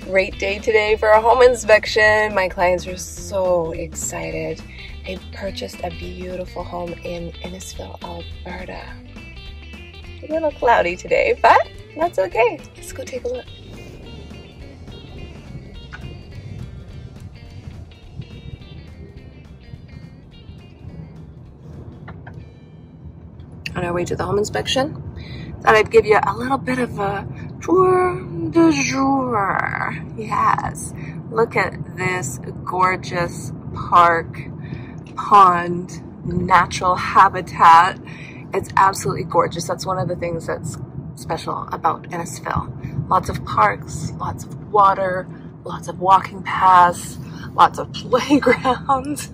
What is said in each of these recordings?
great day today for a home inspection. My clients are so excited. They purchased a beautiful home in Innisfil, Alberta. A little cloudy today, but that's okay. Let's go take a look. On our way to the home inspection, thought I'd give you a little bit of a tour de jour. Yes, look at this gorgeous park, pond, natural habitat. It's absolutely gorgeous. That's one of the things that's special about Innisfil. Lots of parks, lots of water, lots of walking paths, lots of playgrounds.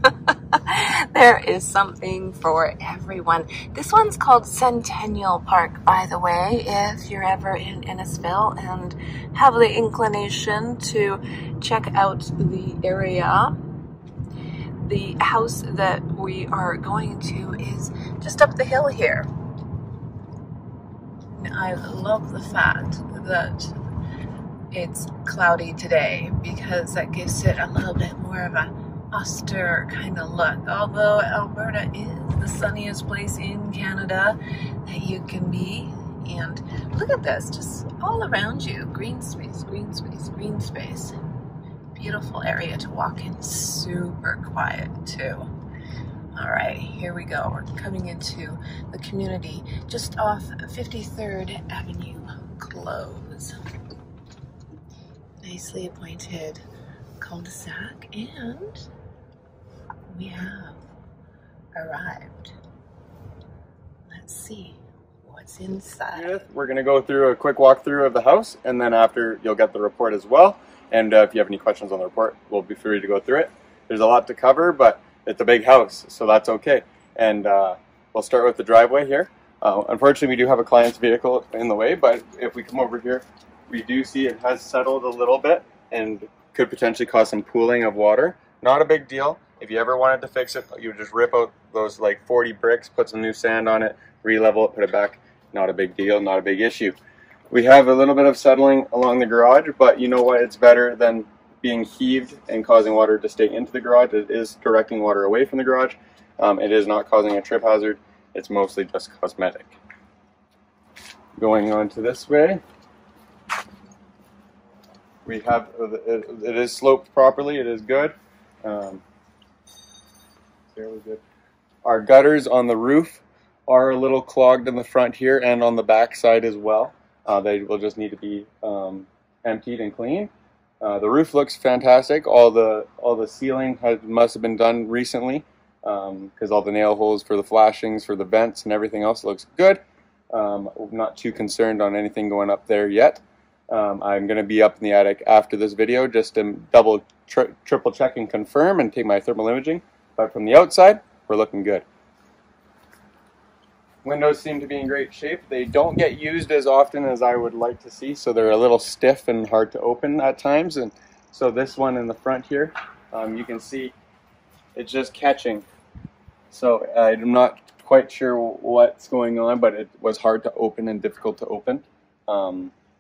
There is something for everyone. This one's called Centennial Park, by the way, if you're ever in Innisfil and have the inclination to check out the area. The house that we are going to is just up the hill here. I love the fact that it's cloudy today because that gives it a little bit more of a austere kind of look. Although Alberta is the sunniest place in Canada that you can be. And look at this, just all around you. Green space, green space, green space. Beautiful area to walk in, super quiet too. All right, here we go. We're coming into the community just off 53rd Avenue Close. Nicely appointed cul-de-sac, and we have arrived. Let's see what's inside. We're going to go through a quick walkthrough of the house, and then after you'll get the report as well. And if you have any questions on the report, we'll be free to go through it. There's a lot to cover, but it's a big house, so that's okay. And we'll start with the driveway here. Unfortunately, we do have a client's vehicle in the way, but if we come over here, we do see it has settled a little bit and could potentially cause some pooling of water. Not a big deal. If you ever wanted to fix it, you would just rip out those like 40 bricks, put some new sand on it, re-level it, put it back. Not a big deal, not a big issue. We have a little bit of settling along the garage, but you know what? It's better than being heaved and causing water to stay into the garage. It is directing water away from the garage. It is not causing a trip hazard. It's mostly just cosmetic. Going on to this way, we have, it is sloped properly. It is good. Fairly good. Our gutters on the roof are a little clogged in the front here and on the back side as well. They will just need to be emptied and cleaned. The roof looks fantastic. All the sealing must have been done recently because all the nail holes for the flashings, for the vents and everything else looks good. I'm not too concerned on anything going up there yet. I'm going to be up in the attic after this video just to double, triple check and confirm and take my thermal imaging. But from the outside, we're looking good. Windows seem to be in great shape. They don't get used as often as I would like to see, so they're a little stiff and hard to open at times. And so this one in the front here, you can see it's just catching. So I'm not quite sure what's going on, but it was hard to open and difficult to open.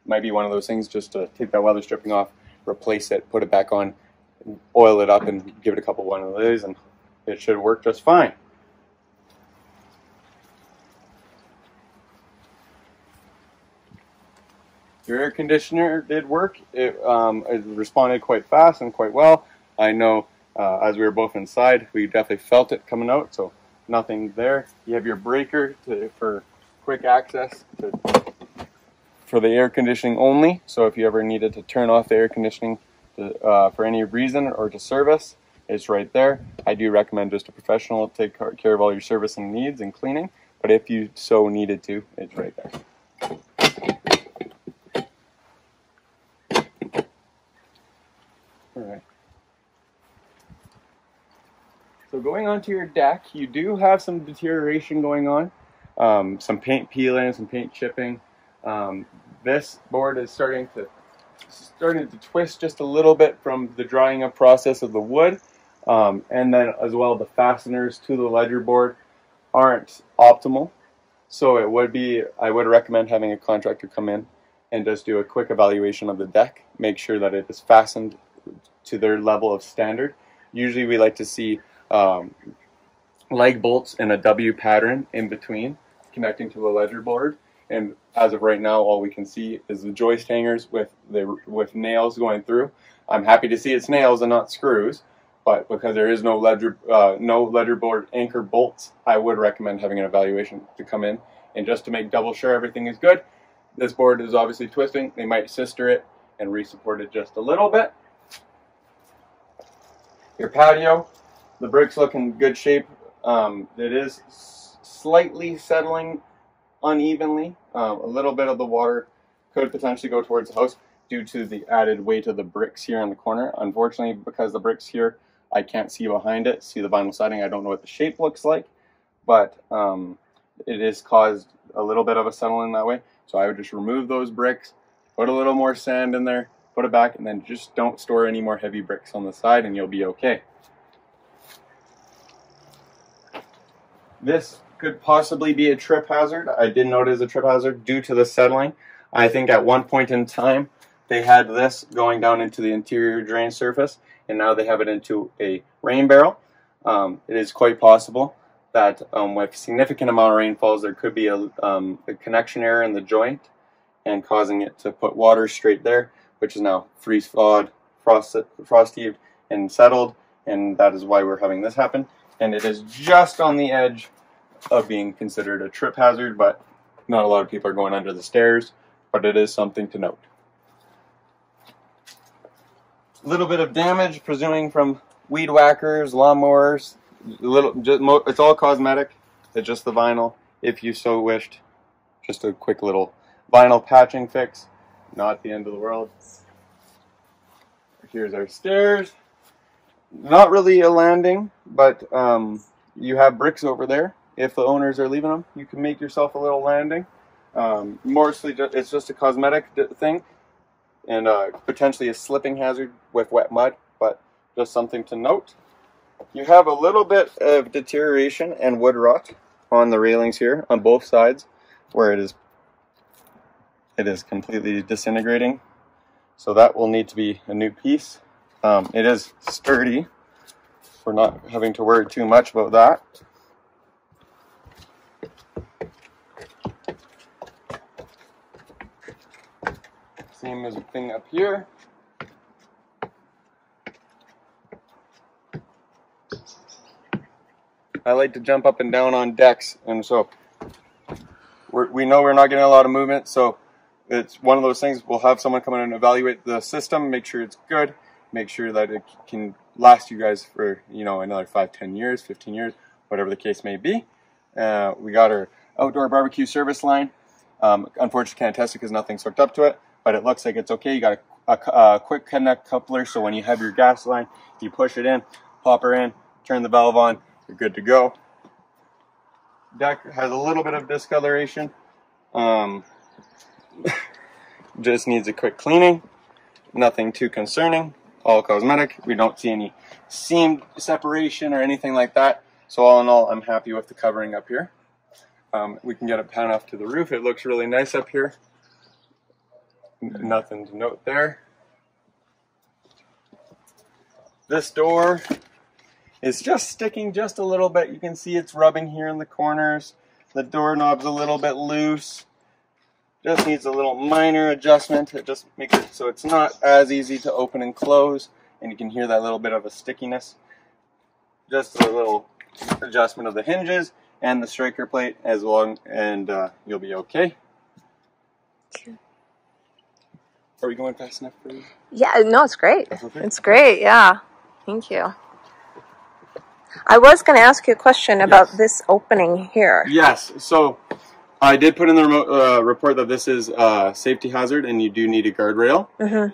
Might be one of those things just to take that weather stripping off, replace it, put it back on, oil it up, and give it a couple one of these, and it should work just fine. Your air conditioner did work. It responded quite fast and quite well. I know as we were both inside, we definitely felt it coming out, so nothing there. You have your breaker for quick access for the air conditioning only. So if you ever needed to turn off the air conditioning for any reason or to service, it's right there. I do recommend just a professional take care of all your servicing needs and cleaning, but if you so needed to, it's right there. Alright. So going onto your deck, you do have some deterioration going on. Some paint peeling, some paint chipping. This board is starting to twist just a little bit from the drying up process of the wood. And then as well the fasteners to the ledger board aren't optimal. So I would recommend having a contractor come in and just do a quick evaluation of the deck. Make sure that it is fastened to their level of standard. Usually we like to see leg bolts in a W pattern in between, connecting to the ledger board. And as of right now, all we can see is the joist hangers with nails going through. I'm happy to see it's nails and not screws, but because there is no ledger board anchor bolts, I would recommend having an evaluation to come in. And just to make double sure everything is good, this board is obviously twisting. They might sister it and re-support it just a little bit. Your patio, the bricks look in good shape. It is slightly settling unevenly. A little bit of the water could potentially go towards the house due to the added weight of the bricks here in the corner. Unfortunately, because the bricks here, I can't see behind it, see the vinyl siding. I don't know what the shape looks like, but it has caused a little bit of a settling that way. So I would just remove those bricks, put a little more sand in there, put it back, and then just don't store any more heavy bricks on the side and you'll be okay. This could possibly be a trip hazard. I did note it as a trip hazard due to the settling. I think at one point in time they had this going down into the interior drain surface, and now they have it into a rain barrel. It is quite possible that with significant amount of rainfalls there could be a connection error in the joint and causing it to put water straight there, which is now freeze-thawed, frost-heaved, and settled, and that is why we're having this happen. And it is just on the edge of being considered a trip hazard, but not a lot of people are going under the stairs, but it is something to note. A little bit of damage, presuming from weed whackers, lawnmowers. It's all cosmetic. It's just the vinyl, if you so wished. Just a quick little vinyl patching fix. Not the end of the world. Here's our stairs. Not really a landing, but you have bricks over there. If the owners are leaving them, you can make yourself a little landing. Mostly, it's just a cosmetic thing, and potentially a slipping hazard with wet mud, but just something to note. You have a little bit of deterioration and wood rot on the railings here on both sides, where it is completely disintegrating. So that will need to be a new piece. It is sturdy. We're not having to worry too much about that. Same as a thing up here. I like to jump up and down on decks, and so we know we're not getting a lot of movement, so it's one of those things. We'll have someone come in and evaluate the system, make sure it's good, make sure that it can last you guys for, you know, another 5, 10 years, 15 years, whatever the case may be. We got our outdoor barbecue service line. Unfortunately, can't test it because nothing's hooked up to it, but it looks like it's okay. You got a quick connect coupler, so when you have your gas line, you push it in, pop her in, turn the valve on, you're good to go. Deck has a little bit of discoloration. Just needs a quick cleaning. Nothing too concerning. All cosmetic. We don't see any seam separation or anything like that. So all in all, I'm happy with the covering up here. We can get a pan off to the roof. It looks really nice up here. Nothing to note there. This door is just sticking just a little bit. You can see it's rubbing here in the corners. The doorknob's a little bit loose. Just needs a little minor adjustment. It just makes it so it's not as easy to open and close, and you can hear that little bit of a stickiness. Just a little adjustment of the hinges and the striker plate as well, and you'll be okay. Are we going fast enough for you? Yeah, no, it's great. Okay. It's great, yeah. Thank you. I was going to ask you a question about this opening here. Yes, so I did put in the report that this is a safety hazard and you do need a guardrail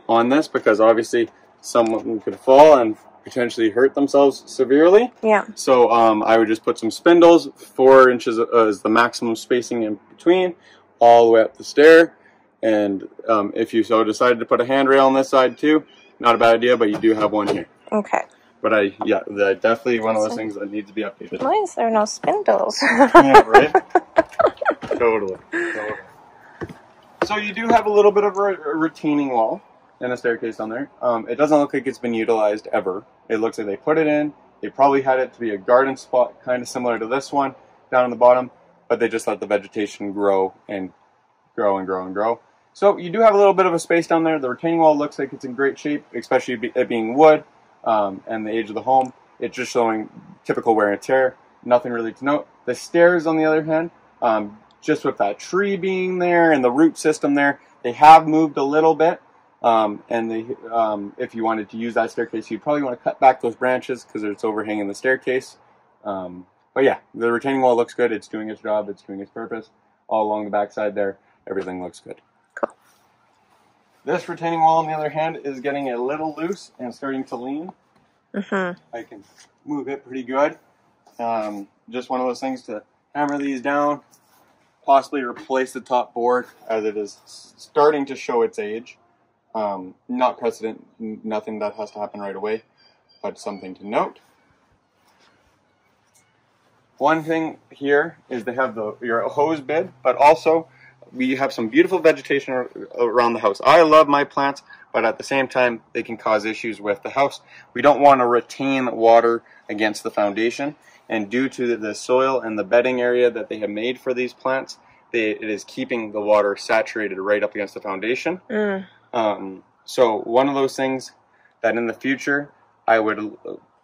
on this, because obviously someone could fall and potentially hurt themselves severely. Yeah. So I would just put some spindles, 4 inches is the maximum spacing in between, all the way up the stair. And if you so decided to put a handrail on this side too, not a bad idea, but you do have one here. Okay. But yeah, definitely one of those things that needs to be updated. Why is there no spindles? Yeah, right? Totally. So you do have a little bit of a retaining wall and a staircase on there. It doesn't look like it's been utilized ever. It looks like they put it in. They probably had it to be a garden spot, kind of similar to this one down on the bottom, but they just let the vegetation grow and grow and grow and grow. So you do have a little bit of a space down there. The retaining wall looks like it's in great shape, especially it being wood and the age of the home. It's just showing typical wear and tear. Nothing really to note. The stairs, on the other hand, just with that tree being there and the root system there, they have moved a little bit. If you wanted to use that staircase, you'd probably want to cut back those branches because it's overhanging the staircase. But yeah, the retaining wall looks good. It's doing its job. It's doing its purpose. All along the backside there, everything looks good. Cool. This retaining wall, on the other hand, is getting a little loose and starting to lean. I can move it pretty good. Just one of those things to hammer these down, possibly replace the top board as it is starting to show its age. Not precedent, nothing that has to happen right away, but something to note. One thing here is they have your hose bed, but also we have some beautiful vegetation around the house. I love my plants, but at the same time, they can cause issues with the house. We don't want to retain water against the foundation, and due to the soil and the bedding area that they have made for these plants, it is keeping the water saturated right up against the foundation. So one of those things that in the future, I would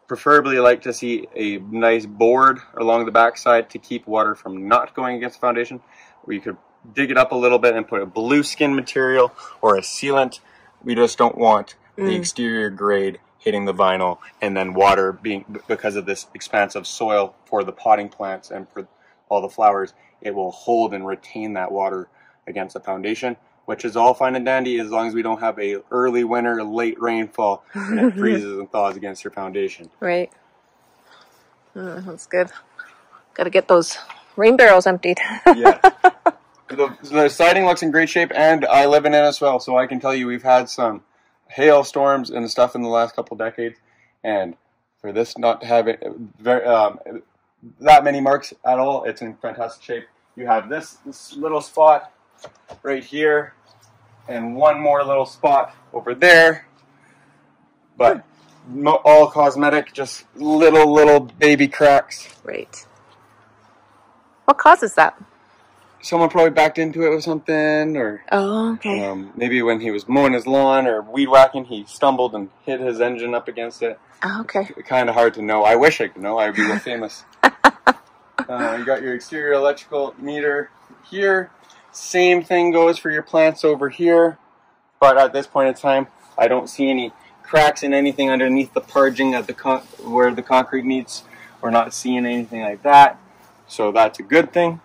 preferably like to see a nice board along the backside to keep water from not going against the foundation, where you could dig it up a little bit and put a blue skin material or a sealant. We just don't want the exterior grade hitting the vinyl and then water being, because of this expansive soil for the potting plants and for all the flowers, it will hold and retain that water against the foundation, which is all fine and dandy as long as we don't have a early winter, late rainfall, and it freezes and thaws against your foundation. Right. That's good. Got to get those rain barrels emptied. Yeah. The siding looks in great shape, and I live in it as well, so I can tell you we've had some hailstorms and stuff in the last couple decades, and for this not to have it that many marks at all, it's in fantastic shape. You have this little spot right here, and one more little spot over there, but all cosmetic, just little baby cracks. Right. What causes that? Someone probably backed into it with something, or maybe when he was mowing his lawn or weed whacking, he stumbled and hit his engine up against it. Okay. Kind of hard to know. I wish I could know. I'd be real famous. You got your exterior electrical meter here. Same thing goes for your plants over here, but at this point in time, I don't see any cracks in anything underneath the parging at where the concrete meets. We're not seeing anything like that, so that's a good thing.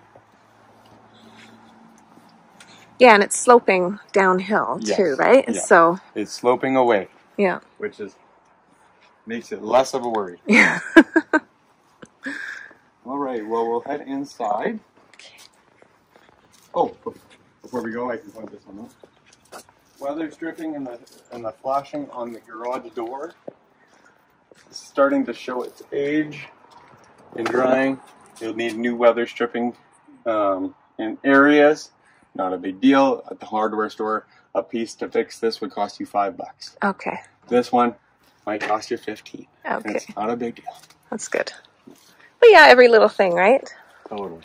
Yeah, and it's sloping downhill too, right? Yeah. So it's sloping away. Yeah. Which makes it less of a worry. Yeah. All right. Well, we'll head inside. Oh, before we go, I can point this one out. Weather stripping and the flashing on the garage door is starting to show its age and drying. You'll need new weather stripping in areas. Not a big deal. At the hardware store, a piece to fix this would cost you $5. Okay. This one might cost you $15. Okay. It's not a big deal. That's good. But yeah, every little thing, right? Totally.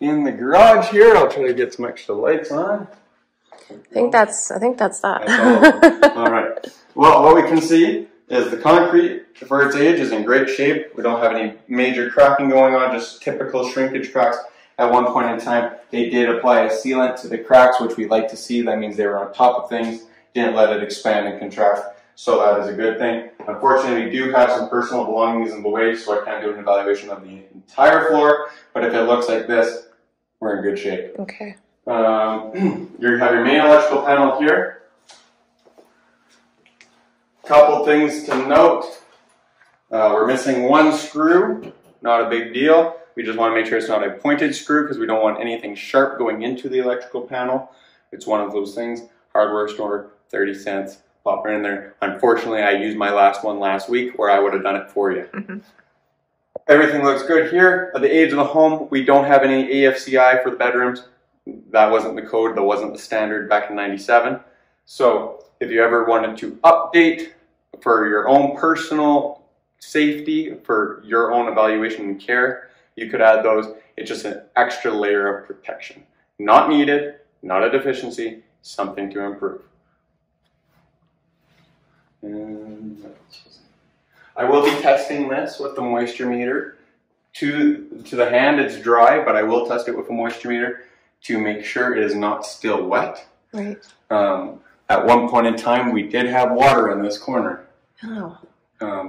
In the garage here, I'll try to get some extra lights on. I think that's that. That's all right. Well, what we can see is the concrete for its age is in great shape. We don't have any major cracking going on, just typical shrinkage cracks. At one point in time, they did apply a sealant to the cracks, which we like to see. That means they were on top of things, didn't let it expand and contract. So that is a good thing. Unfortunately, we do have some personal belongings in the way, so I can't do an evaluation of the entire floor. But if it looks like this, we're in good shape. Okay. You have your main electrical panel here. Couple things to note. We're missing one screw. Not a big deal. We just want to make sure it's not a pointed screw because we don't want anything sharp going into the electrical panel. It's one of those things. Hardware store, 30 cents. Pop it in there. Unfortunately, I used my last one last week, or I would have done it for you. Everything looks good here. At the age of the home, we don't have any AFCI for the bedrooms. That wasn't the code, that wasn't the standard back in '97. So if you ever wanted to update for your own personal safety, for your own evaluation and care, you could add those. It's just an extra layer of protection. Not needed, not a deficiency, something to improve. And I will be testing this with the moisture meter. To the hand, it's dry, but I will test it with a moisture meter to make sure it is not still wet. Right. At one point in time, we did have water in this corner. Oh.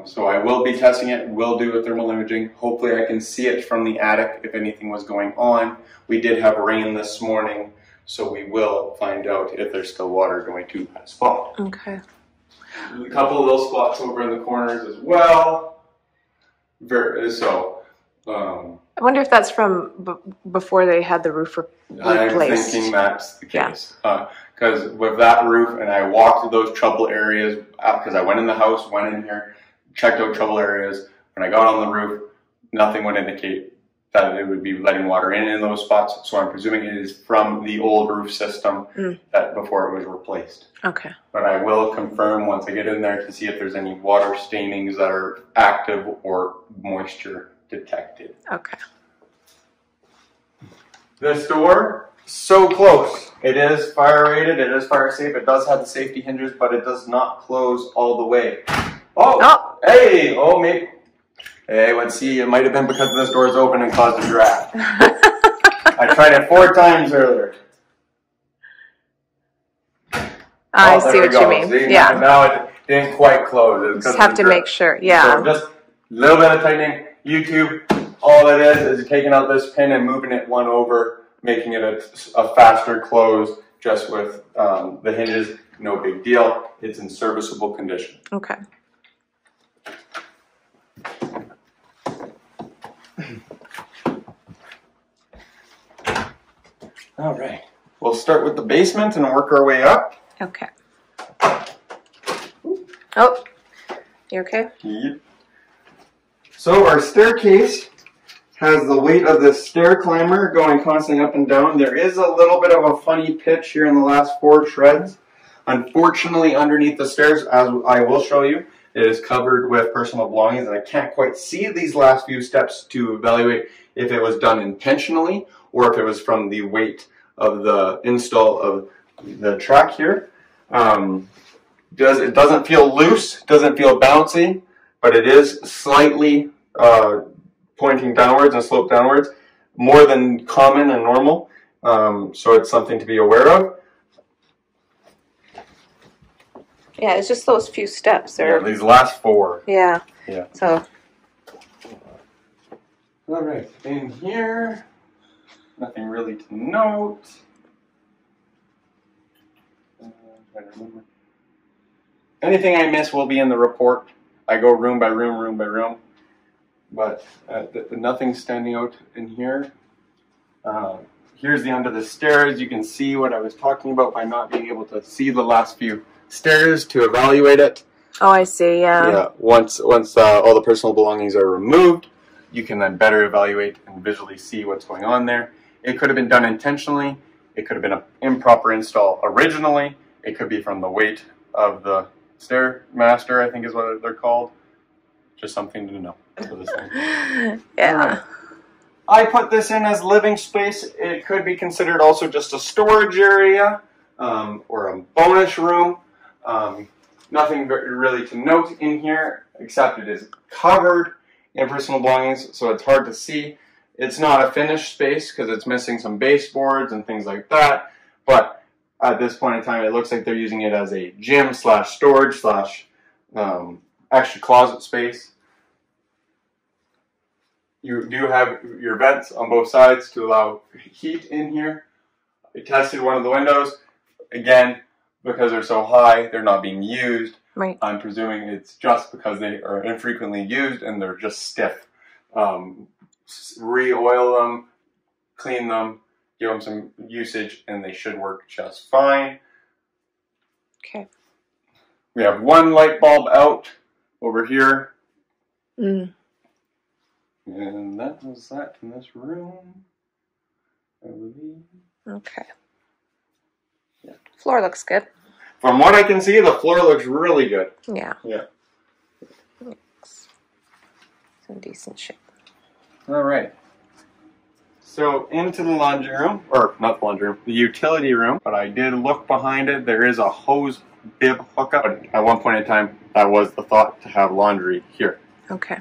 So I will be testing it. We'll do a thermal imaging. Hopefully I can see it from the attic if anything was going on. We did have rain this morning, so we will find out if there's still water going to that spot. Okay. A couple of little spots over in the corners as well. I wonder if that's from before they had the roof replaced. I'm thinking that's the case. Because with that roof, and I walked through those trouble areas, because I went in the house, went in here, checked out trouble areas. When I got on the roof, nothing would indicate that it would be letting water in those spots. So I'm presuming it is from the old roof system that before it was replaced. Okay. But I will confirm once I get in there to see if there's any water stainings that are active or moisture detected. Okay. This door, so close. It is fire rated, it is fire safe, it does have the safety hinges, but it does not close all the way. Oh! Hey! Oh, maybe. Hey, let's see, it might have been because this door is open and caused a draft. I tried it 4 times earlier. I see what you mean. See? Yeah. Now it didn't quite close. Just have to make sure. Yeah. So just a little bit of tightening. YouTube, all it is taking out this pin and moving it one over, making it a faster close just with the hinges. No big deal. It's in serviceable condition. Okay. All right. We'll start with the basement and work our way up. Okay. Oh, you okay? Yep. So our staircase has the weight of the stair climber going constantly up and down. There is a little bit of a funny pitch here in the last 4 treads. Unfortunately, underneath the stairs, as I will show you, it is covered with personal belongings, and I can't quite see these last few steps to evaluate if it was done intentionally or if it was from the weight of the install of the track here. It doesn't feel loose, doesn't feel bouncy, but it is slightly pointing downwards and slope downwards, more than common and normal. So it's something to be aware of. Yeah, it's just those few steps. Yeah, these last 4. Yeah. Yeah. So. All right, in here, nothing really to note. Anything I miss will be in the report. I go room by room, room by room, but nothing standing out in here. Here's the under the stairs. You can see what I was talking about by not being able to see the last few stairs to evaluate it. Oh, I see. Yeah. Yeah. Once all the personal belongings are removed, you can then better evaluate and visually see what's going on there. It could have been done intentionally. It could have been an improper install originally. It could be from the weight of the Stairmaster, I think is what they're called. Just something to know for this thing. Yeah. I put this in as living space. It could be considered also just a storage area or a bonus room. Nothing really to note in here except it is covered in personal belongings, so it's hard to see. It's not a finished space because it's missing some baseboards and things like that, but at this point in time it looks like they're using it as a gym slash storage slash extra closet space. You do have your vents on both sides to allow heat in here. I tested one of the windows. Again, because they're so high, they're not being used. Right. I'm presuming it's just because they are infrequently used and they're just stiff. Re-oil them, clean them, give them some usage, and they should work just fine. Okay. We have one light bulb out over here. And that was that in this room, I believe. Okay. Yeah. Floor looks good. From what I can see, the floor looks really good. Yeah. Yeah. It's in decent shape. All right. So into the laundry room, or not the laundry room, the utility room. But I did look behind it. There is a hose bib hookup. At one point in time, that was the thought, to have laundry here. Okay.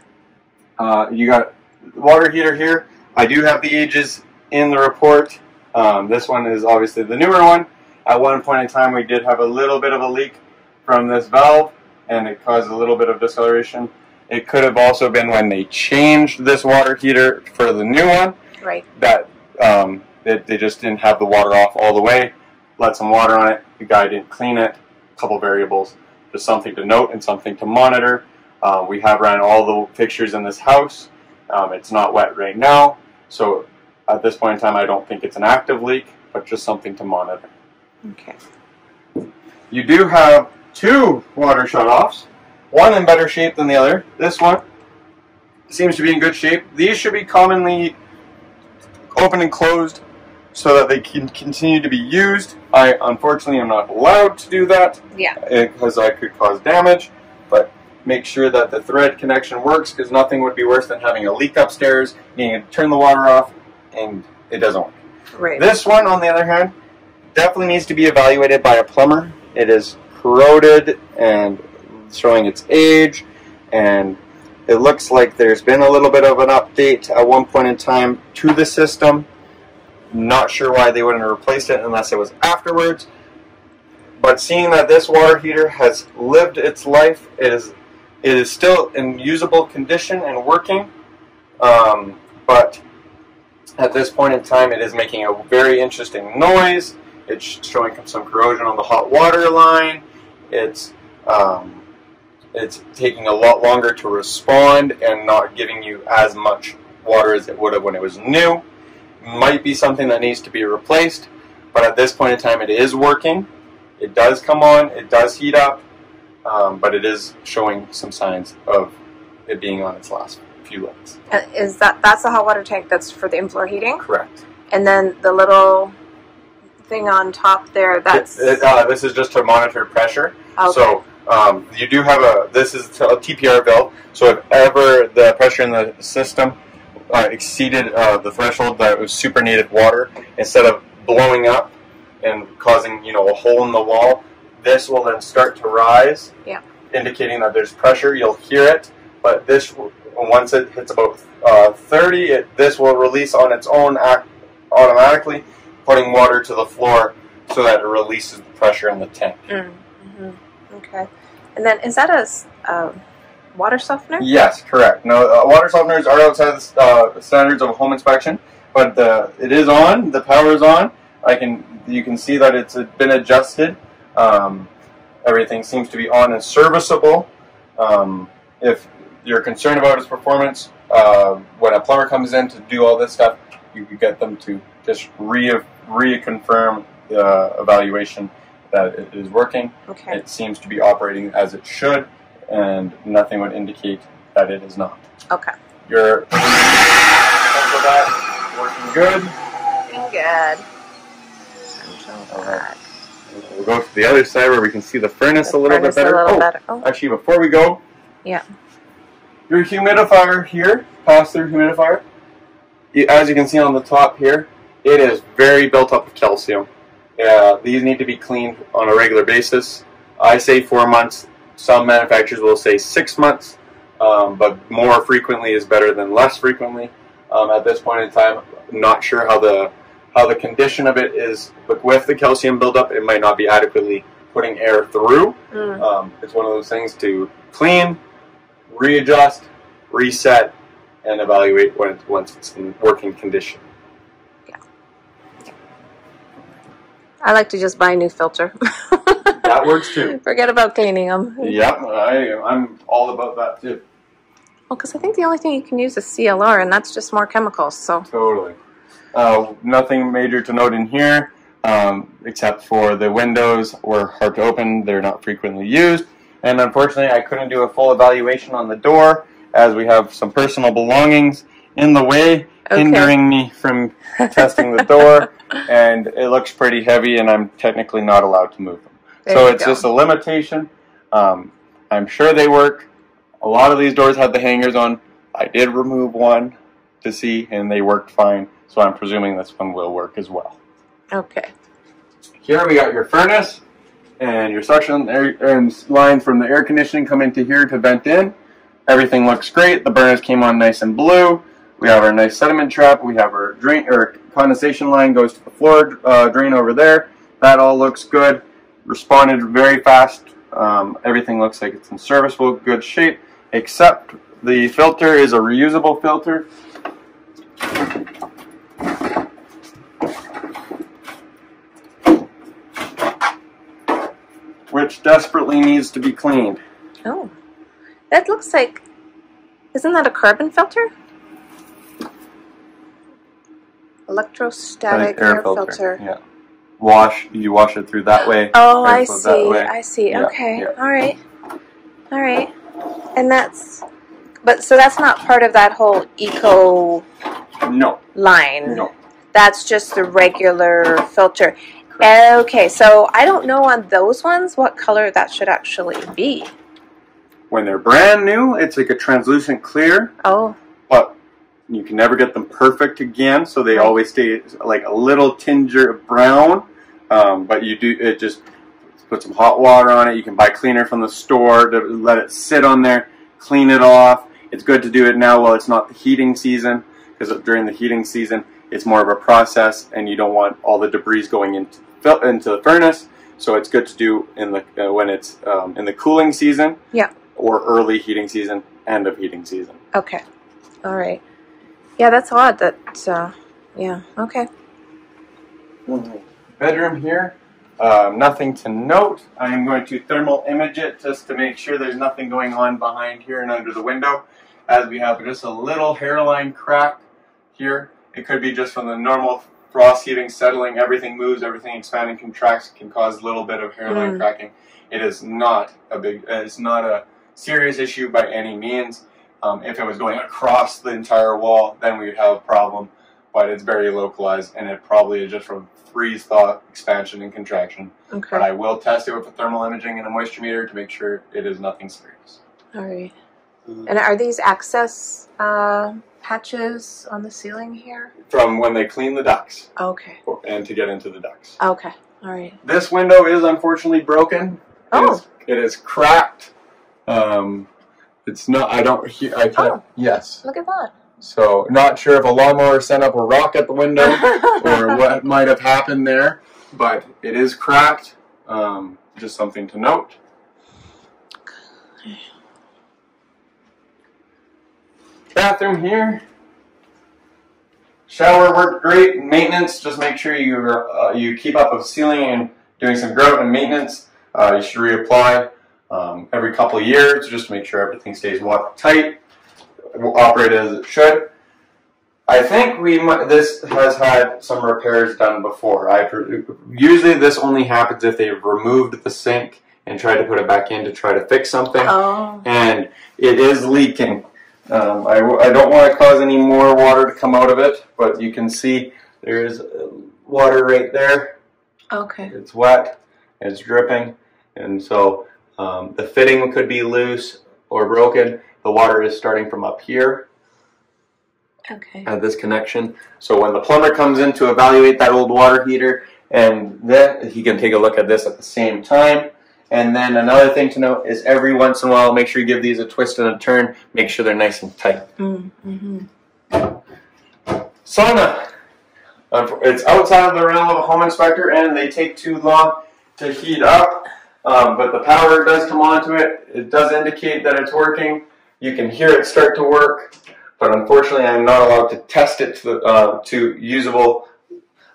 You got water heater here. I do have the ages in the report. This one is obviously the newer one. At one point in time, we did have a little bit of a leak from this valve, and it caused a little bit of discoloration. It could have also been when they changed this water heater for the new one. Right. That they just didn't have the water off all the way. Let some water on it. The guy didn't clean it. A couple variables. Just something to note and something to monitor. We have ran all the fixtures in this house. It's not wet right now, so at this point in time, I don't think it's an active leak, but just something to monitor. Okay. You do have two water shutoffs, one in better shape than the other. This one seems to be in good shape. These should be commonly open and closed so that they can continue to be used. I unfortunately am not allowed to do that. Yeah. Because I could cause damage, but make sure that the thread connection works, because nothing would be worse than having a leak upstairs, needing to turn the water off, and it doesn't work. Right. This one, on the other hand, definitely needs to be evaluated by a plumber. It is corroded and showing its age, and it looks like there's been a little bit of an update at one point in time to the system. Not sure why they wouldn't have replaced it unless it was afterwards. But seeing that this water heater has lived its life, it is still in usable condition and working. But at this point in time, it is making a very interesting noise. It's showing some corrosion on the hot water line. It's taking a lot longer to respond and not giving you as much water as it would have when it was new. Might be something that needs to be replaced, but at this point in time, it is working. It does come on, it does heat up, but it is showing some signs of it being on its last few legs. Is that's the hot water tank that's for the in-floor heating? Correct. And then the little thing on top there, that's... this is just to monitor pressure. Okay. So you do have this is a TPR valve, so if ever the pressure in the system exceeded the threshold that it was supernated water, instead of blowing up and causing a hole in the wall, this will then start to rise, yeah, indicating that there's pressure. You'll hear it, but this, once it hits about 30, this will release on its own automatically, putting water to the floor so that it releases the pressure in the tank. Mm-hmm. Okay. And then is that a water softener? Yes, correct. No, water softeners are outside the standards of a home inspection, but it is on. The power is on. You can see that it's been adjusted. Everything seems to be on and serviceable. If you're concerned about its performance, when a plumber comes in to do all this stuff, you can get them to just reconfirm the evaluation that it is working. Okay. It seems to be operating as it should, and nothing would indicate that it is not. Okay. Your that working good. Working good. Alright. We'll go to the other side where we can see the furnace a little bit better. Oh, actually, before we go, yeah. Your humidifier here, pass-through humidifier, as you can see on the top here, it is very built up with calcium. These need to be cleaned on a regular basis. I say 4 months. Some manufacturers will say 6 months, but more frequently is better than less frequently. At this point in time, I'm not sure how the condition of it is, but with the calcium buildup, it might not be adequately putting air through. It's one of those things to clean, readjust, reset, and evaluate once it's in working condition. Yeah. I like to just buy a new filter. That works too. Forget about cleaning them. Yeah, I'm all about that too. Well, because I think the only thing you can use is CLR, and that's just more chemicals. So totally. Nothing major to note in here, except for the windows were hard to open. They're not frequently used. And unfortunately, I couldn't do a full evaluation on the door, as we have some personal belongings in the way, hindering me from testing the door, and it looks pretty heavy, and I'm technically not allowed to move them. So it's just a limitation. I'm sure they work. A lot of these doors had the hangers on. I did remove one to see, and they worked fine. So I'm presuming this one will work as well. Okay. Here we got your furnace and your suction line from the air conditioning come into here to vent in. Everything looks great. The burners came on nice and blue. We have our nice sediment trap. We have our drain or condensation line goes to the floor drain over there. That all looks good. Responded very fast. Everything looks like it's in serviceable, good shape, except the filter is a reusable filter. Which desperately needs to be cleaned. Oh, that looks like, isn't that a carbon filter? Electrostatic air filter. Yeah. You wash it through that way. Oh, I see. I see. Yeah, okay. Yeah. All right. All right. And so that's not part of that whole eco line. No. That's just the regular filter. Okay, so I don't know on those ones what color that should actually be. When they're brand new, it's like a translucent clear. Oh. But you can never get them perfect again, so they always stay like a little tinge of brown. But it just put some hot water on it. You can buy cleaner from the store to let it sit on there, clean it off. It's good to do it now while it's not the heating season, because during the heating season, it's more of a process, and you don't want all the debris going into the furnace. So it's good to do in the when it's in the cooling season, or early heating season, end of heating season. Okay, all right. Yeah, that's odd. That yeah. Okay. Bedroom here. Nothing to note. I am going to thermal image it just to make sure there's nothing going on behind here and under the window, as we have just a little hairline crack here. It could be just from the normal frost heaving, settling, everything moves, everything expands and contracts, can cause a little bit of hairline cracking. It is not it's not a serious issue by any means. If it was going across the entire wall, then we would have a problem, but it's very localized, and it probably is just from freeze-thaw expansion and contraction. Okay. But I will test it with a thermal imaging and a moisture meter to make sure it is nothing serious. All right. And are these access patches on the ceiling here? From when they clean the ducts. Okay. And to get into the ducts. Okay. All right. This window is unfortunately broken. Oh. It is cracked. It's not, I can't. Oh. Yes. Look at that. So, not sure if a lawnmower sent up a rock at the window or what might have happened there, but it is cracked. Just something to note. Bathroom here. Shower worked great. Maintenance, just make sure you keep up with sealing and doing some grout and maintenance. You should reapply every couple of years just to make sure everything stays watertight. Operate as it should. I think this has had some repairs done before. Usually this only happens if they've removed the sink and tried to put it back in to try to fix something. Oh. And it is leaking. I don't want to cause any more water to come out of it, but you can see there's water right there. Okay. It's wet, it's dripping, and so the fitting could be loose or broken. The water is starting from up here. Okay. At this connection. So when the plumber comes in to evaluate that old water heater, and then he can take a look at this at the same time. And then another thing to note is every once in a while, make sure you give these a twist and a turn. Make sure they're nice and tight. Mm-hmm. Sauna. It's outside of the realm of a home inspector, and they take too long to heat up. But the power does come onto it. It does indicate that it's working. You can hear it start to work, but unfortunately, I'm not allowed to test it to usable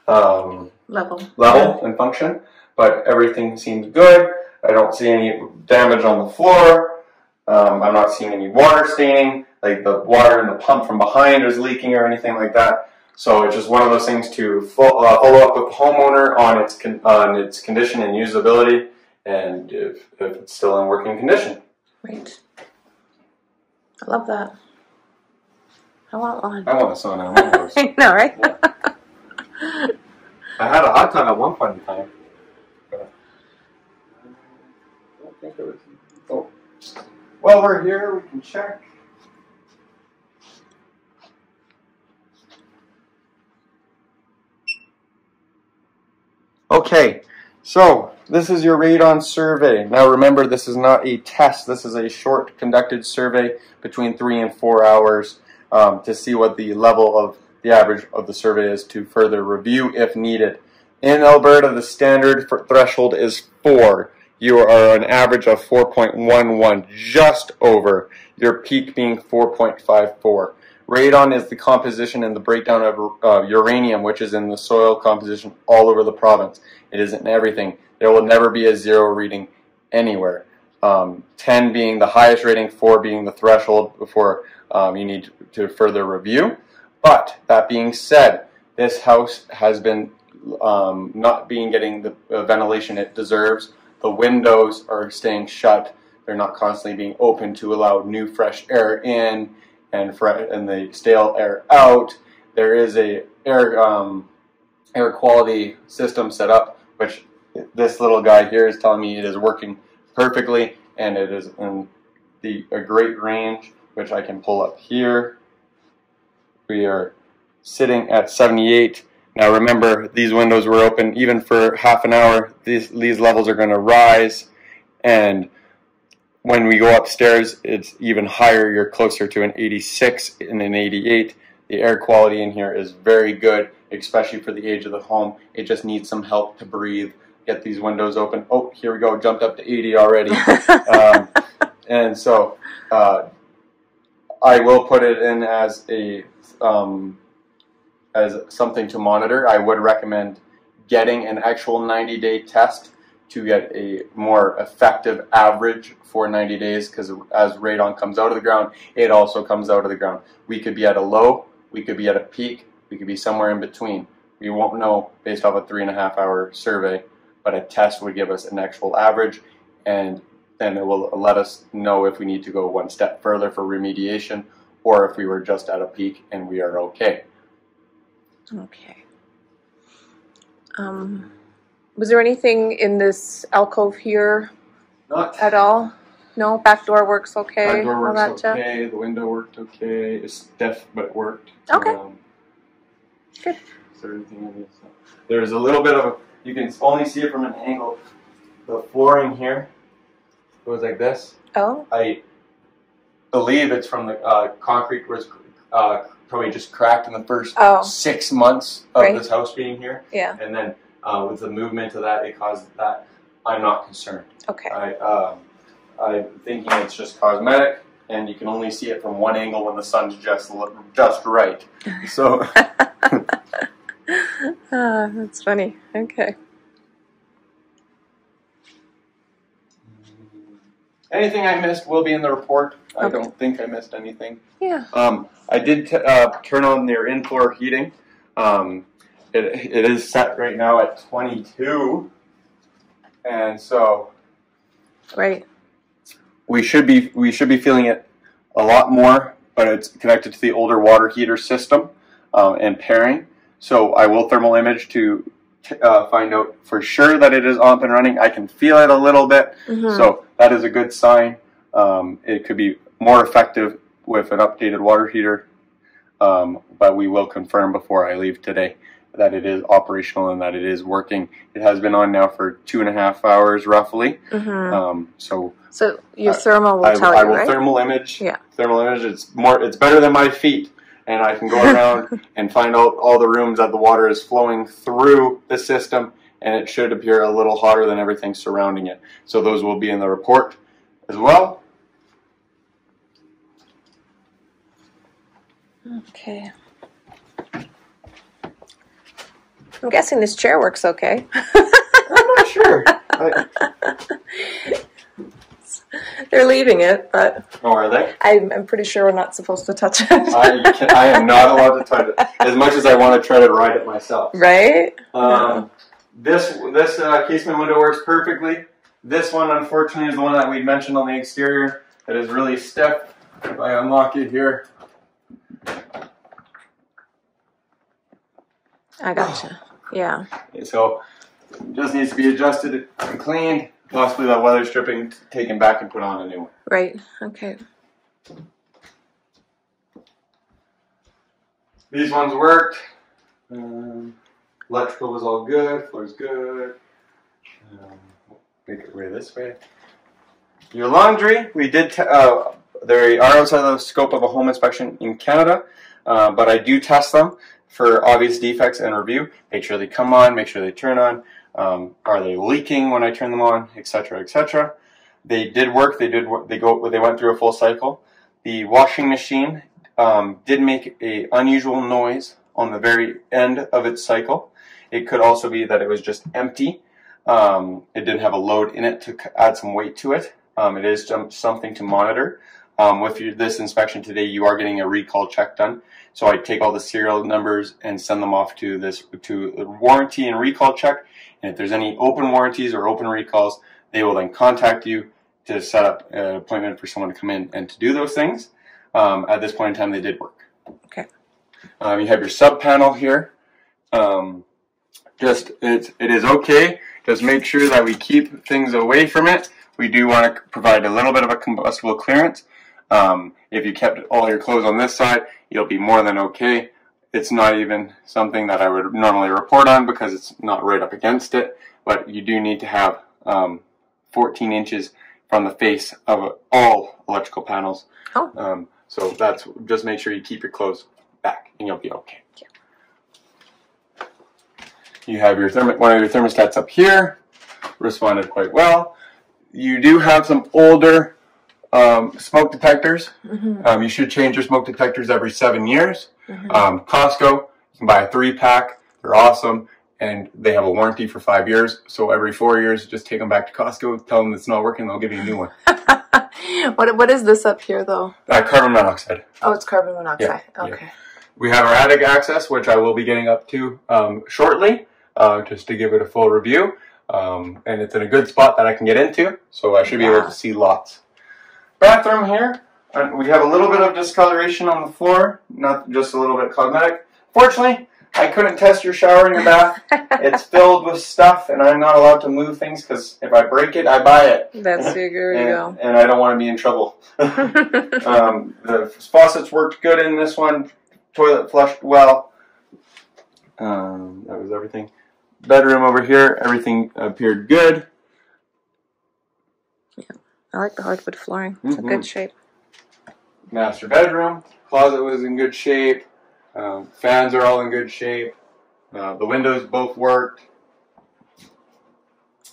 level and function. But everything seems good. I don't see any damage on the floor. I'm not seeing any water staining, like the water in the pump from behind is leaking or anything like that. So it's just one of those things to follow up with the homeowner on its condition and usability, and if it's still in working condition. Right. I love that. I want one. I want a sauna. I want those. I know, right? Yeah. I had a hot tub at one point in time. But I don't think it was. Oh. Well, we're here. We can check. Okay, so this is your radon survey. Now remember, this is not a test. This is a short conducted survey between 3 and 4 hours to see what the level of the average of the survey is to further review if needed. In Alberta, the standard threshold is 4. You are an average of 4.11, just over, your peak being 4.54. Radon is the composition and the breakdown of uranium, which is in the soil composition all over the province. It isn't in everything. There will never be a 0 reading anywhere. 10 being the highest rating, 4 being the threshold before you need to further review. But that being said, this house has been not getting the ventilation it deserves. The windows are staying shut. They're not constantly being opened to allow new fresh air in and the stale air out. There is a air quality system set up, which this little guy here is telling me it is working perfectly, and it is in a great range, which I can pull up here. We are sitting at 78. Now remember, these windows were open even for half an hour. These levels are going to rise, and when we go upstairs, it's even higher. You're closer to an 86 and an 88. The air quality in here is very good, especially for the age of the home. It just needs some help to breathe. Get these windows open. Oh, here we go. Jumped up to 80 already. And so I will put it in as something to monitor. I would recommend getting an actual 90-day test to get a more effective average for 90 days, because as radon comes out of the ground, it also comes out of the ground. We could be at a low, we could be at a peak, we could be somewhere in between. We won't know based off a 3.5-hour survey, but a test would give us an actual average, and then it will let us know if we need to go one step further for remediation, or if we were just at a peak and we are okay. Okay. Was there anything in this alcove here Not at all? No? Back door works okay? Back door all works that okay. The window worked okay. It's stiff, but it worked. Okay. Good. Is there anything in this? There's a little bit of, you can only see it from an angle. The flooring here goes like this. Oh. I believe it's from the concrete was probably just cracked in the first 6 months of this house being here. Yeah. And then with the movement of that, it caused that. I'm not concerned. Okay. I'm thinking it's just cosmetic, and you can only see it from one angle when the sun's just right. So. That's funny. Okay. Anything I missed will be in the report. I don't think I missed anything. Yeah. I did turn on their in-floor heating. It is set right now at 22, and so we should be feeling it a lot more. But it's connected to the older water heater system and pairing. So I will thermal image to find out for sure that it is up and running. I can feel it a little bit, so that is a good sign. It could be more effective with an updated water heater, but we will confirm before I leave today that it is operational and that it is working. It has been on now for 2.5 hours roughly. So your thermal will tell you, I will right? thermal image. Yeah. Thermal image. It's better than my feet. And I can go around and find out all the rooms that the water is flowing through the system, and it should appear a little hotter than everything surrounding it. So those will be in the report as well. Okay. I'm guessing this chair works okay. I'm not sure. They're leaving it, but... Oh, are they? I'm pretty sure we're not supposed to touch it. I am not allowed to touch it, as much as I want to try to ride it myself. Right? This casement window works perfectly. This one, unfortunately, is the one that we mentioned on the exterior. It is really stiff. If I unlock it here, I gotcha. Yeah. So just needs to be adjusted and cleaned. Possibly that weather stripping taken back and put on a new one. Right. Okay. These ones worked. Electrical was all good. Floor's good. Make it way this way. Your laundry, we did. They are outside the scope of a home inspection in Canada, but I do test them for obvious defects and review. Make sure they come on. Make sure they turn on. Are they leaking when I turn them on, etc., etc. They did work. They went through a full cycle. The washing machine did make an unusual noise on the very end of its cycle. It could also be that it was just empty. It didn't have a load in it to add some weight to it. It is something to monitor. With this inspection today, you are getting a recall check done. So I take all the serial numbers and send them off to the warranty and recall check. And if there's any open warranties or open recalls, they will then contact you to set up an appointment for someone to come in and to do those things. At this point in time, they did work. Okay. You have your sub panel here. It is okay. Just make sure that we keep things away from it. We do want to provide a little bit of a combustible clearance. If you kept all your clothes on this side, you'll be more than okay. It's not even something that I would normally report on because it's not right up against it, but you do need to have 14 inches from the face of all electrical panels. Oh. So that's just make sure you keep your clothes back and you'll be okay. Yeah. You have your one of your thermostats up here. Responded quite well. You do have some older smoke detectors. Mm-hmm. You should change your smoke detectors every 7 years. Mm-hmm. Costco, you can buy a 3-pack. They're awesome, and they have a warranty for 5 years. So every 4 years, just take them back to Costco, tell them it's not working, they'll give you a new one. What is this up here, though? Carbon monoxide. Oh, it's carbon monoxide. Yeah, okay. Yeah. We have our attic access, which I will be getting up to shortly, just to give it a full review. And it's in a good spot that I can get into, so I should be able to see lots. Bathroom here, we have a little bit of discoloration on the floor, not just a little bit cosmetic. Fortunately, I couldn't test your shower in your bath. It's filled with stuff, and I'm not allowed to move things because if I break it, I buy it. That's there you go. And I don't want to be in trouble. The faucets worked good in this one. Toilet flushed well. That was everything. Bedroom over here, everything appeared good. Yeah, I like the hardwood flooring. It's a good shape. Master bedroom. Closet was in good shape. Fans are all in good shape. The windows both worked.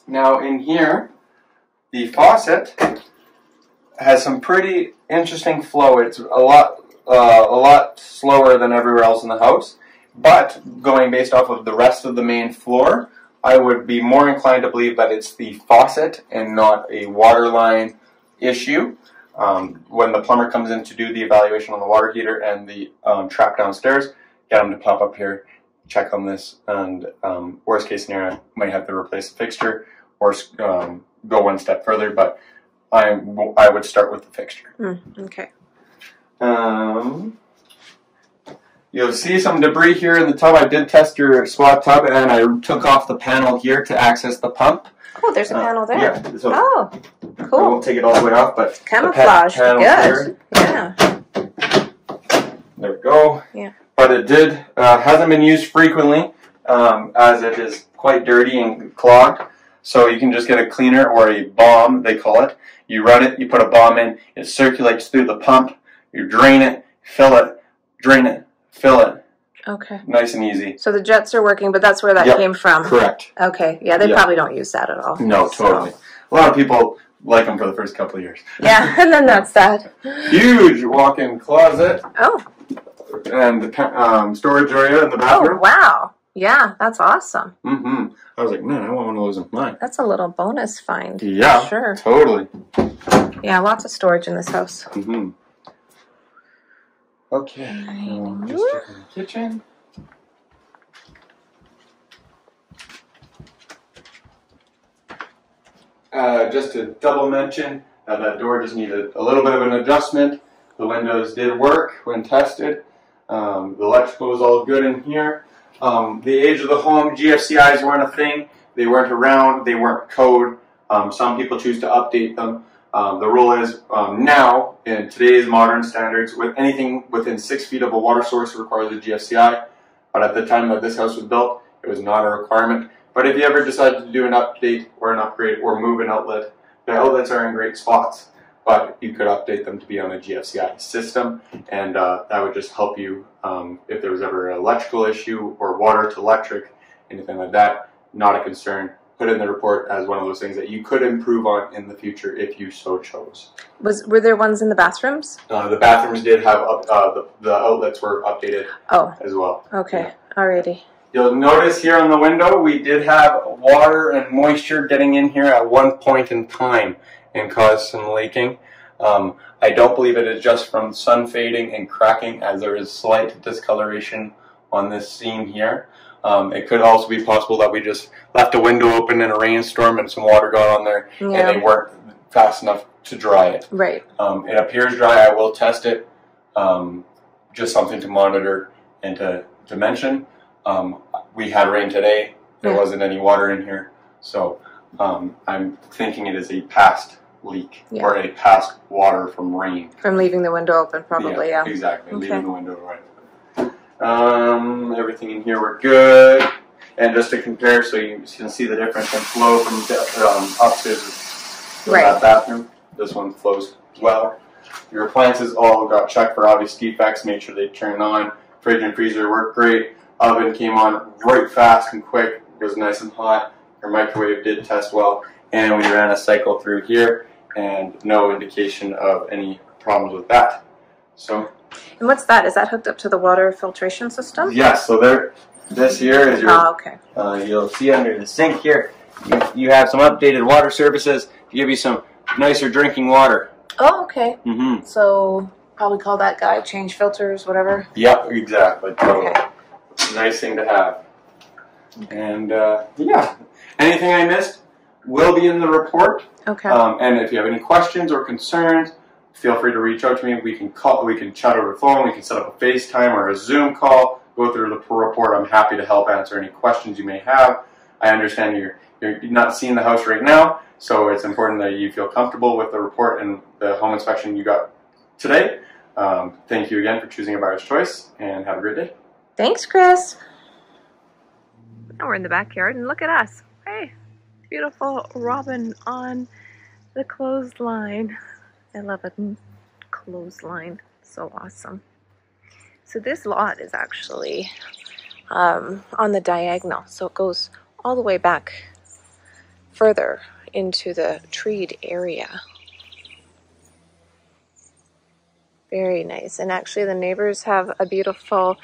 Now in here, the faucet has some pretty interesting flow. It's a lot slower than everywhere else in the house. But going based off of the rest of the main floor, I would be more inclined to believe that it's the faucet and not a water line issue. When the plumber comes in to do the evaluation on the water heater and the trap downstairs, get them to pop up here, check on this, and worst case scenario, might have to replace the fixture or go one step further, but I would start with the fixture. Okay. You'll see some debris here in the tub. I did test your squat tub, and I took off the panel here to access the pump. Oh, there's a panel there. Yeah. So oh, cool. I won't take it all the way off, but camouflage. Good. Here. Yeah. There we go. Yeah. But it hasn't been used frequently, as it is quite dirty and clogged. So you can just get a cleaner or a bomb, they call it. You run it, you put a bomb in, it circulates through the pump, you drain it, fill it, drain it, fill it. Okay. Nice and easy. So the jets are working, but that's where that came from. Correct. Okay. Yeah, they probably don't use that at all. No, totally. So. A lot of people like them for the first couple of years. Yeah, and then that's that. Huge walk-in closet. Oh. And the storage area in the bathroom. Oh, wow. Yeah, that's awesome. I was like, man, I want one of those in mine. That's a little bonus find. Yeah, sure. Totally. Yeah, lots of storage in this house. Okay. Just checking the kitchen. Just to double mention, that door just needed a little bit of an adjustment. The windows did work when tested. The electrical was all good in here. The age of the home, GFCIs weren't a thing. They weren't around. They weren't code. Some people choose to update them. The rule is now, in today's modern standards, with anything within 6 feet of a water source requires a GFCI. But at the time that this house was built, it was not a requirement. But if you ever decided to do an update or an upgrade or move an outlet, the outlets are in great spots. But you could update them to be on a GFCI system, and that would just help you if there was ever an electrical issue or water to electric, anything like that. Not a concern. Put in the report as one of those things that you could improve on in the future if you so chose. Were there ones in the bathrooms? The bathrooms did have the outlets were updated as well. Okay, alrighty. You'll notice here on the window we did have water and moisture getting in here at one point in time and caused some leaking. I don't believe it is just from sun fading and cracking, as there is slight discoloration on this seam here. It could also be possible that we just left a window open in a rainstorm and some water got on there and they weren't fast enough to dry it. Right. It appears dry. I will test it. Just something to monitor and to mention. We had rain today. There wasn't any water in here. So I'm thinking it is a past leak or a past water from rain. From leaving the window open, probably, yeah. Exactly. Okay. Leaving the window right. Everything in here were good. And just to compare, so you can see the difference in flow from upstairs to that bathroom. This one flows well. Your appliances all got checked for obvious defects, made sure they turned on. Fridge and freezer worked great. Oven came on right fast and quick. It was nice and hot. Your microwave did test well. And we ran a cycle through here and no indication of any problems with that. So. And what's that? Is that hooked up to the water filtration system? Yes, so this here is your, you'll see under the sink here, you have some updated water services to give you some nicer drinking water. Oh, okay. So probably call that guy, change filters, whatever? Yep, exactly. Totally. Okay. Nice thing to have. And yeah, anything I missed will be in the report. Okay. And if you have any questions or concerns, feel free to reach out to me. We can chat over the phone. We can set up a FaceTime or a Zoom call. Go through the report. I'm happy to help answer any questions you may have. I understand you're not seeing the house right now, so it's important that you feel comfortable with the report and the home inspection you got today. Thank you again for choosing a buyer's choice, and have a great day. Thanks, Chris. Now we're in the backyard, and look at us. Hey, beautiful robin on the clothesline. I love a clothesline. So awesome. So this lot is actually on the diagonal. So it goes all the way back further into the treed area. Very nice. And actually the neighbors have a beautiful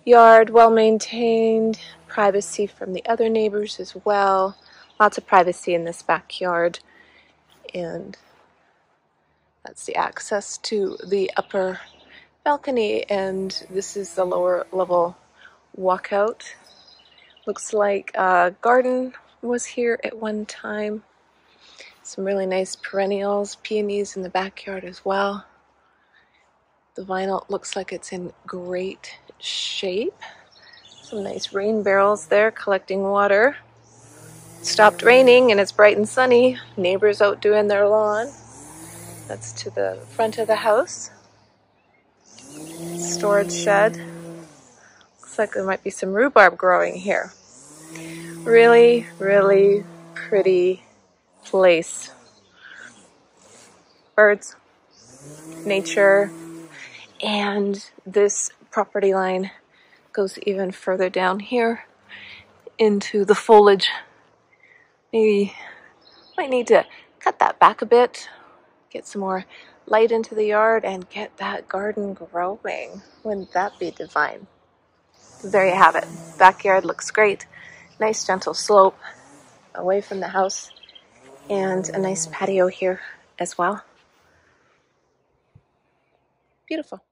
yard, well maintained, privacy from the other neighbors as well. Lots of privacy in this backyard. And that's the access to the upper balcony, and this is the lower level walkout. Looks like a garden was here at one time. Some really nice perennials, peonies in the backyard as well. The vinyl looks like it's in great shape. Some nice rain barrels there collecting water. It stopped raining and it's bright and sunny. Neighbors out doing their lawn. That's to the front of the house. Storage shed. Looks like there might be some rhubarb growing here. Really, really pretty place. Birds, nature, and this property line goes even further down here into the foliage. Maybe might need to cut that back a bit. Get some more light into the yard and get that garden growing. Wouldn't that be divine? There you have it. Backyard looks great. Nice gentle slope away from the house and a nice patio here as well. Beautiful.